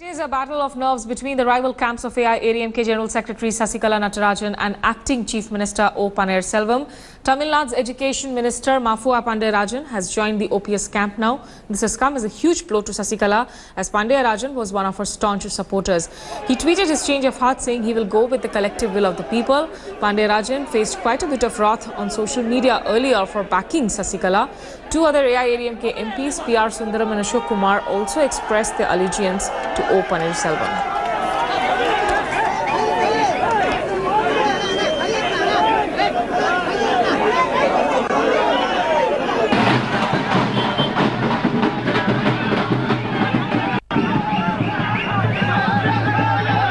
It is a battle of nerves between the rival camps of AIADMK General Secretary Sasikala Natarajan and Acting Chief Minister O. Paneerselvam. Tamil Nadu's Education Minister Mafua Pandeyarajan has joined the OPS camp now. This has come as a huge blow to Sasikala, as Pandeyarajan was one of her staunch supporters. He tweeted his change of heart, saying he will go with the collective will of the people. Pandeyarajan faced quite a bit of wrath on social media earlier for backing Sasikala. Two other AIADMK MPs, PR Sundaram and Ashok Kumar, also expressed their allegiance to O. Paneerselvam.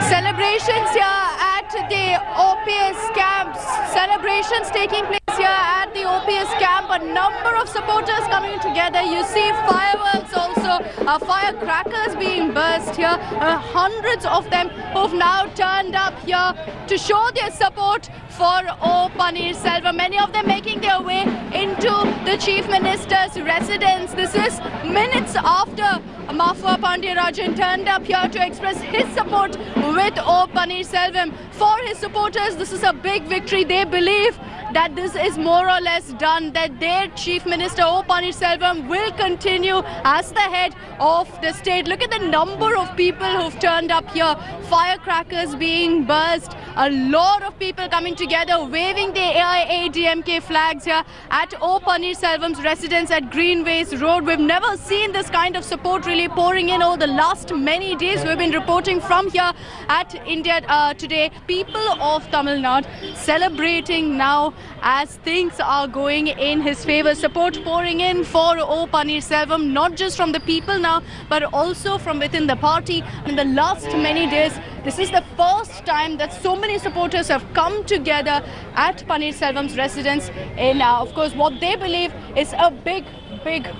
Celebrations here at the OPS camps. Celebrations taking place here at the OPS camp. A number of supporters coming together. You see fireworks also, firecrackers being burst here. Hundreds of them who've now turned up here to show their support for O. Paneerselvam. Many of them making their way into the Chief Minister's residence. This is minutes after Mafua Pandeyarajan turned up here to express his support with O. Paneerselvam. For his supporters, this is a big victory. They believe that this is more or less done, that their Chief Minister O. Paneerselvam will continue as the head of the state. Look at the number of people who've turned up here. Firecrackers being burst. A lot of people coming together, waving the AIADMK flags here at O. Paneerselvam's residence at Greenways Road. We've never seen this kind of support really pouring in over the last many days. We've been reporting from here at India Today. People of Tamil Nadu celebrating now as things are going in his favor. Support pouring in for O. Paneerselvam, not just from the people now, but also from within the party. In the last many days, this is the first time that so many supporters have come together at Paneerselvam's residence in, of course, what they believe is a big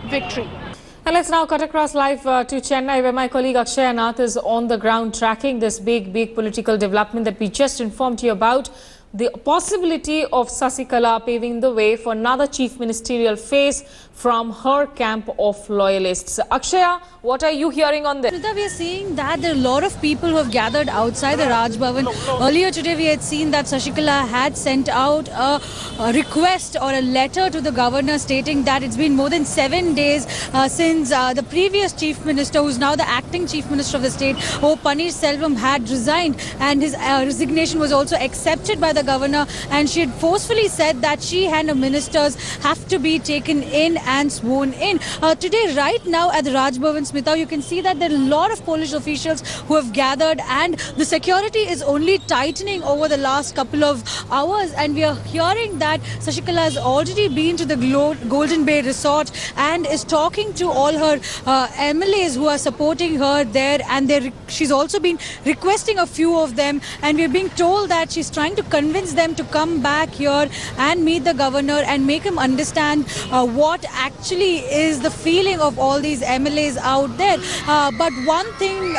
victory. And let's now cut across live to Chennai, where my colleague Akshaya Nath is on the ground tracking this big political development that we just informed you about. The possibility of Sasikala paving the way for another chief ministerial phase from her camp of loyalists. Akshaya, what are you hearing on this? We are seeing that there are a lot of people who have gathered outside the Raj Bhavan. Earlier today, we had seen that Sasikala had sent out a request or a letter to the governor stating that it's been more than 7 days since the previous chief minister, who's now the acting chief minister of the state, O. Paneerselvam, had resigned, and his resignation was also accepted by the governor, and she had forcefully said that she and her ministers have to be taken in and sworn in. Today, right now at the Raj Bhavan, Smita, you can see that there are a lot of Polish officials who have gathered, and the security is only tightening over the last couple of hours, and we are hearing that Sasikala has already been to the Golden Bay Resort and is talking to all her MLAs who are supporting her there, and she's also been requesting a few of them, and we're being told that she's trying to convince them to come back here and meet the governor and make him understand what actually is the feeling of all these MLAs out there. But one thing,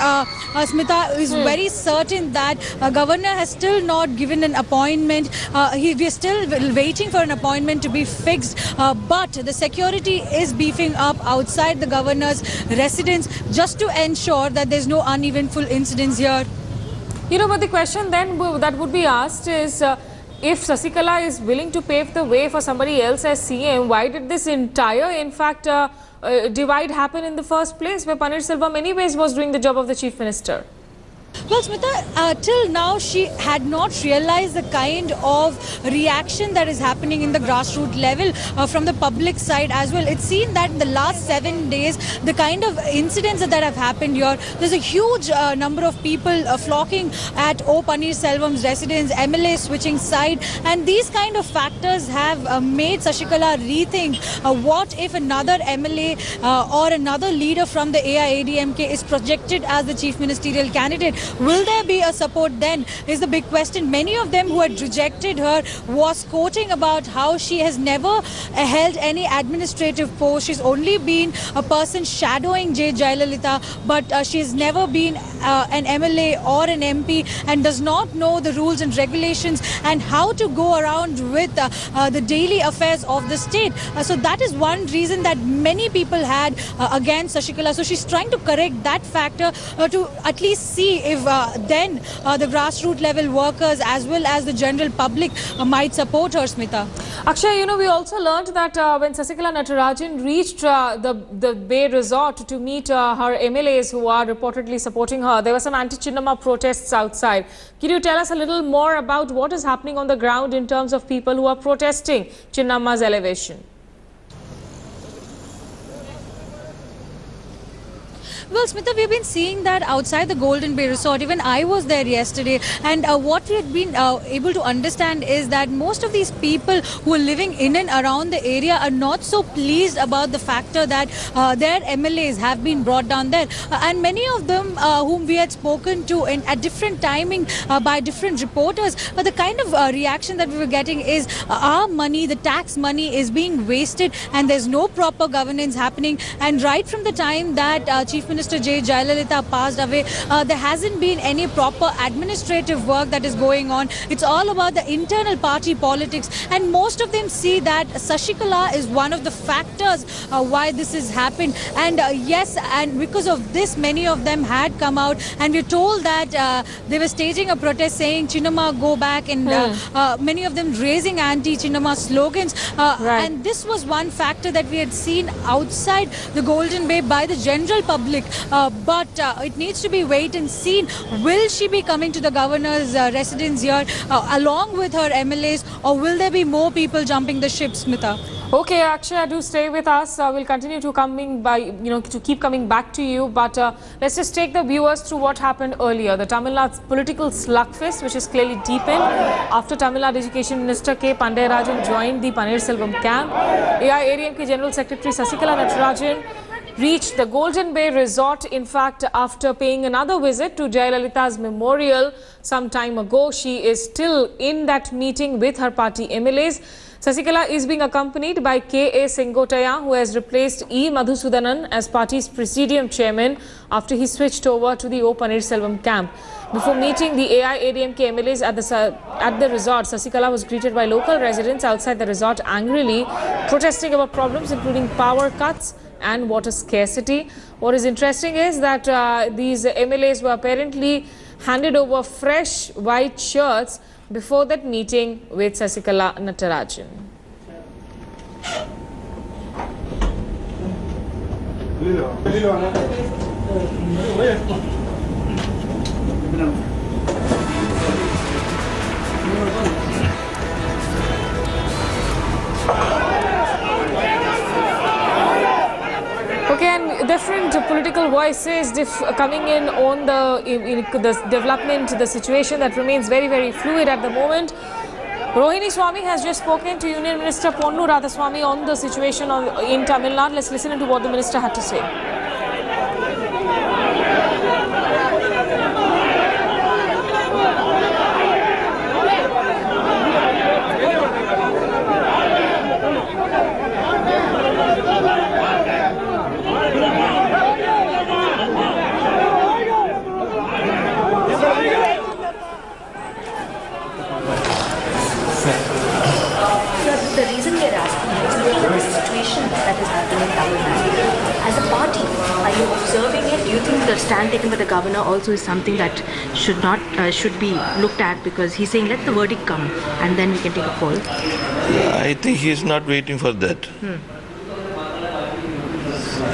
Smita, is very certain that governor has still not given an appointment. We are still waiting for an appointment to be fixed. But the security is beefing up outside the governor's residence just to ensure that there's no uneventful incidents here. You know, but the question then that would be asked is, if Sasikala is willing to pave the way for somebody else as CM, why did this entire, in fact, divide happen in the first place, where Paneerselvam anyways was doing the job of the chief minister? Well, Smita, till now she had not realized the kind of reaction that is happening in the grassroots level from the public side as well. It's seen that in the last 7 days, the kind of incidents that have happened here, there's a huge number of people flocking at O. Paneerselvam's residence, MLA switching side, and these kind of factors have made Sasikala rethink what if another MLA or another leader from the AIADMK is projected as the chief ministerial candidate. Will there be a support then, is the big question. Many of them who had rejected her was quoting about how she has never held any administrative post. She's only been a person shadowing J. Jayalalitha, but she's never been an MLA or an MP and does not know the rules and regulations and how to go around with the daily affairs of the state. So that is one reason that many people had against Sashikala. So she's trying to correct that factor to at least see if then the grassroots level workers as well as the general public might support her, Smita. Akshay, you know, we also learned that when Sasikala Natarajan reached the Bay Resort to meet her MLAs who are reportedly supporting her, there were some anti-Chinnamma protests outside. Can you tell us a little more about what is happening on the ground in terms of people who are protesting Chinnamma's elevation? Well, Smita, we've been seeing that outside the Golden Bay Resort. Even I was there yesterday, and what we had been able to understand is that most of these people who are living in and around the area are not so pleased about the factor that their MLAs have been brought down there. And many of them whom we had spoken to at different timing by different reporters, the kind of reaction that we were getting is our money, the tax money is being wasted and there's no proper governance happening. And right from the time that Chief Minister J. Jayalalitha passed away, there hasn't been any proper administrative work that is going on. It's all about the internal party politics, and most of them see that Sashikala is one of the factors why this has happened. And yes, and because of this, many of them had come out, and we're told that they were staging a protest saying Chinnamma go back, and many of them raising anti-Chinnamma slogans. And this was one factor that we had seen outside the Golden Bay by the general public. But it needs to be wait and seen. Will she be coming to the governor's residence here along with her MLAs, or will there be more people jumping the ship, Smita? Okay, Akshay, do stay with us. We'll continue to keep coming back to you. But let's just take the viewers through what happened earlier. The Tamil Nadu political slugfest, which is clearly deepened after Tamil Nadu Education Minister K. Pandeyarajan joined the Paneerselvam camp. AIADMK General Secretary Sasikala Natarajan reached the Golden Bay Resort, in fact, after paying another visit to Jayalalitha's memorial some time ago. She is still in that meeting with her party MLAs. Sasikala is being accompanied by K.A. Sengotaya, who has replaced E. Madhusudanan as party's presidium chairman after he switched over to the O. Paneerselvam camp. Before meeting the AIADMK MLAs at the resort, Sasikala was greeted by local residents outside the resort angrily protesting about problems including power cuts and water scarcity. What is interesting is that these MLAs were apparently handed over fresh white shirts before that meeting with Sasikala Natarajan. Okay, and different political voices coming in on the development, the situation that remains very, very fluid at the moment. Rohini Swami has just spoken to Union Minister Ponnu Radhaswamy on the situation in Tamil Nadu. Let's listen to what the minister had to say. The reason we are asking is because of the situation that is happening in Tamil Nadu. As a party, are you observing it? Do you think the stand taken by the governor also is something that should be looked at, because he's saying let the verdict come and then we can take a call? I think he is not waiting for that.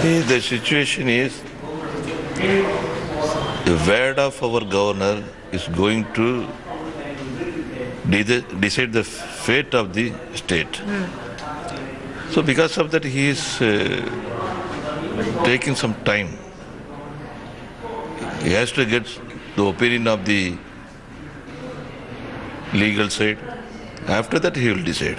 The situation is the word of our governor is going to decide the fate of the state. So because of that, he is taking some time. He has to get the opinion of the legal side. After that, he will decide.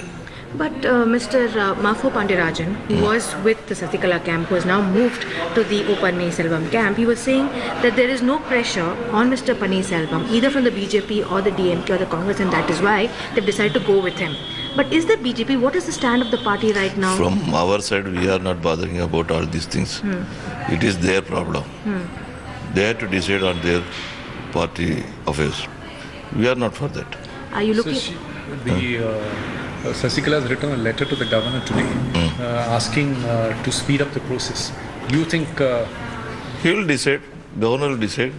But Mr. Mafu Pandeyarajan, who was with the Sasikala camp, who has now moved to the O. Paneerselvam camp, he was saying that there is no pressure on Mr. Paneerselvam, either from the BJP or the DMK or the Congress, and that is why they've decided to go with him. But is the BJP, what is the stand of the party right now? From our side, we are not bothering about all these things. It is their problem. They have to decide on their party affairs. We are not for that. Are you looking? Sasikala has written a letter to the governor today asking to speed up the process. Do you think He will decide, governor will decide.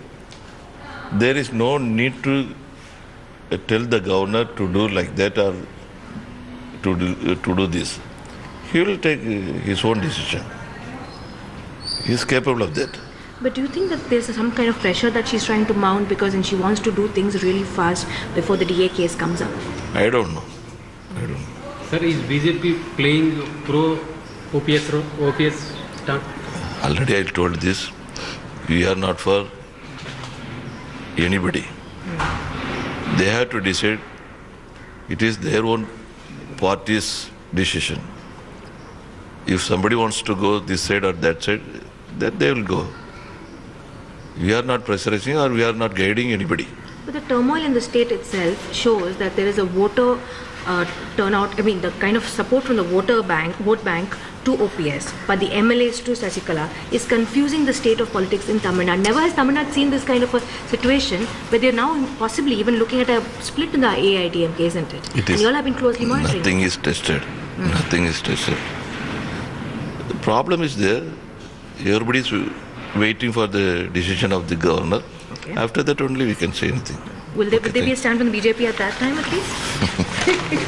There is no need to tell the governor to do like that or to do this. He will take his own decision. He is capable of that. But do you think that there's some kind of pressure that she's trying to mount because she wants to do things really fast before the DA case comes up? I don't know. Sir, is BJP playing OPS stunt? Already I told this. We are not for anybody. They have to decide. It is their own party's decision. If somebody wants to go this side or that side, then they will go. We are not pressurizing or we are not guiding anybody. But the turmoil in the state itself shows that there is a voter turnout, the kind of support from the vote bank to OPS, but the MLAs to Sasikala is confusing the state of politics in Tamil Nadu. Never has Tamil Nadu seen this kind of a situation where they're now possibly even looking at a split in the AIDMK, isn't it? It is. And you all have been closely monitoring. Nothing is tested. Nothing is tested. The problem is there. Everybody is waiting for the decision of the governor. Okay. After that only we can say anything. Will there be a stand from the BJP at that time at least? Thank you.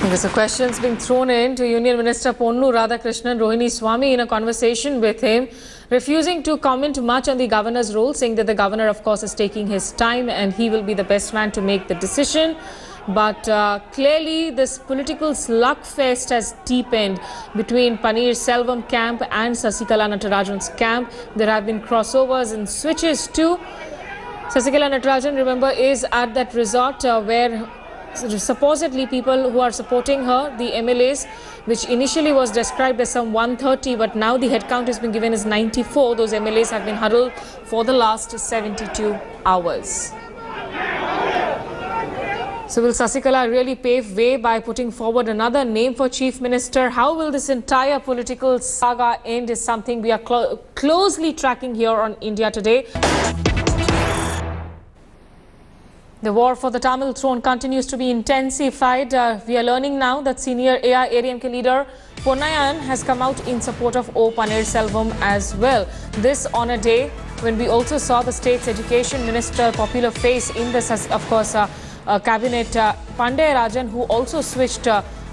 Okay, so questions being thrown in to Union Minister Ponnu Radhakrishnan Rohini Swami in a conversation with him, refusing to comment much on the governor's role, saying that the governor, of course, is taking his time and he will be the best man to make the decision. But clearly, this political slugfest has deepened between Paneerselvam camp and Sasikala Natarajan's camp. There have been crossovers and switches too. Sasikala Natarajan, remember, is at that resort where supposedly people who are supporting her, the MLAs, which initially was described as some 130, but now the head count has been given as 94. Those MLAs have been huddled for the last 72 hours. So will Sasikala really pave way by putting forward another name for Chief Minister? How will this entire political saga end is something we are closely tracking here on India Today. The war for the Tamil throne continues to be intensified. We are learning now that senior AIADMK leader Ponnaiyan has come out in support of O. Paneerselvam as well. This on a day when we also saw the state's education minister, popular face in the, of course, cabinet, Pandey Rajan, who also switched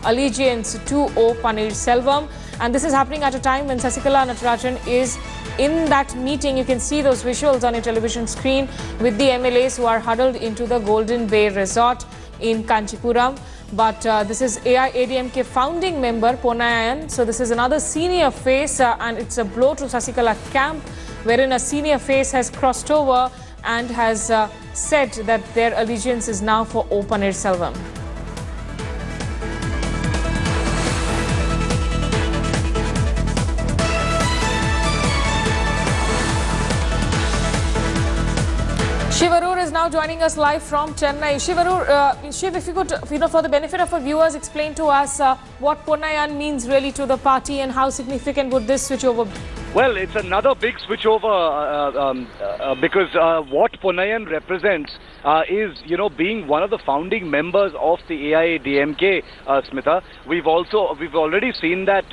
allegiance to O. Paneerselvam. And this is happening at a time when Sasikala Natarajan is in that meeting. You can see those visuals on your television screen with the MLAs who are huddled into the Golden Bay Resort in Kanchipuram. But this is AIADMK founding member Ponnaiyan. So this is another senior face and it's a blow to Sasikala camp, wherein a senior face has crossed over and has said that their allegiance is now for O. Paneerselvam. Shiv Arur is now joining us live from Chennai. Shiv Arur, Shiv, if you could, for the benefit of our viewers, explain to us what Ponnaiyan means really to the party and how significant would this switchover be? Well, it's another big switchover because what Ponnaiyan represents is, being one of the founding members of the AIADMK, Smitha. We've already seen that,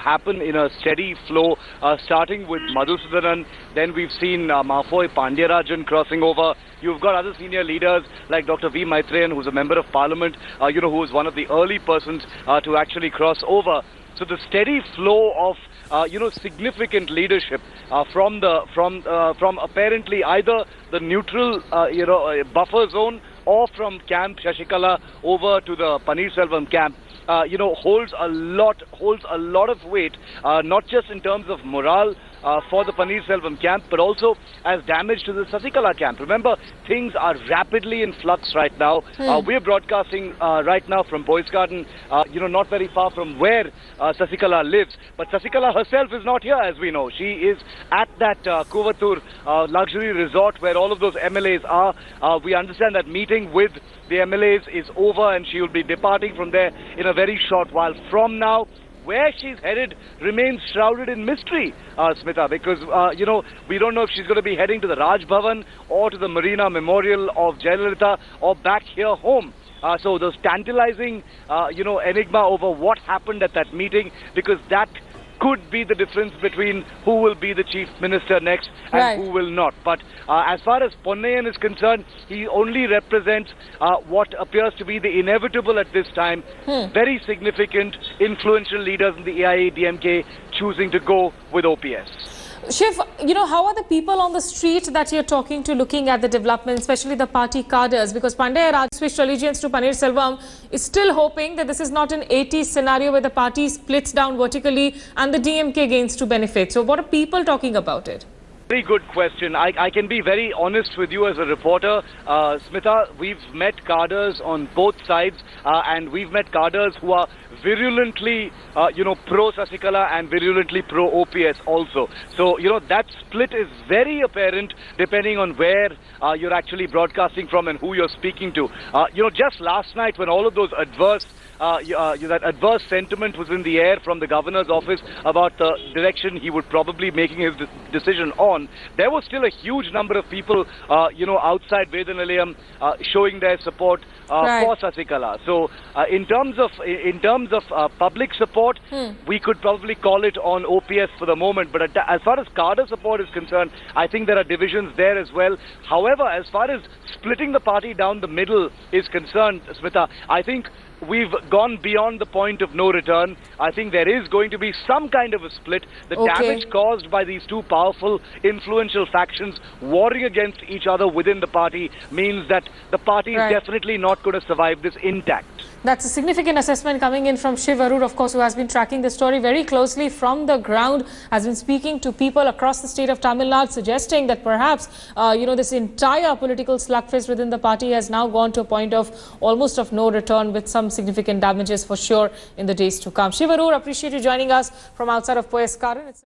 happen in a steady flow, starting with Madhusudanan. Then we've seen Mafoy Pandyarajan crossing over. You've got other senior leaders like Dr. V. Maitreyan, who's a member of parliament, who was one of the early persons to actually cross over. So the steady flow of significant leadership from apparently either the neutral buffer zone or from Camp Sasikala over to the Paneerselvam camp. Holds a lot of weight, not just in terms of morale for the Paneerselvam camp, but also as damage to the Sasikala camp. Remember, things are rapidly in flux right now. We're broadcasting right now from Boys Garden, not very far from where Sasikala lives. But Sasikala herself is not here, as we know. She is at that Kuvatur luxury resort where all of those MLAs are. We understand that meeting with the MLAs is over and she will be departing from there in a very short while from now. where she's headed remains shrouded in mystery, Smita, because, we don't know if she's going to be heading to the Raj Bhavan or to the Marina Memorial of Jayalalitha or back here home. So there's tantalizing, enigma over what happened at that meeting, because that could be the difference between who will be the chief minister next and Right. who will not. But as far as Ponnayan is concerned, he only represents what appears to be the inevitable at this time. Very significant, influential leaders in the AIADMK choosing to go with OPS. Shiv, how are the people on the street that you're talking to looking at the development, especially the party cadres? Because Pandya Raj switched allegiance to Paneerselvam is still hoping that this is not an 80s scenario where the party splits down vertically and the DMK gains to benefit. So what are people talking about it? Very good question. I can be very honest with you as a reporter. Smita, we've met cadres on both sides and we've met cadres who are virulently, pro Sasikala and virulently pro OPS also. So, that split is very apparent depending on where you're actually broadcasting from and who you're speaking to. Just last night when all of those adverse that adverse sentiment was in the air from the governor's office about the direction he would probably making his decision on, there was still a huge number of people, outside Vedanalayam showing their support for Sasikala. So in terms of public support, we could probably call it on OPS for the moment. But as far as cadre support is concerned, I think there are divisions there as well. However, as far as splitting the party down the middle is concerned, Smita, I think we've gone beyond the point of no return. I think there is going to be some kind of a split. The damage caused by these two powerful, influential factions warring against each other within the party means that the party is definitely not going to survive this intact. That's a significant assessment coming in from Shiv Arur, of course, who has been tracking the story very closely from the ground, has been speaking to people across the state of Tamil Nadu, suggesting that perhaps, this entire political slugfest within the party has now gone to a point of almost of no return, with some significant damages for sure in the days to come. Shiv Arur, appreciate you joining us from outside of Poyaskaran.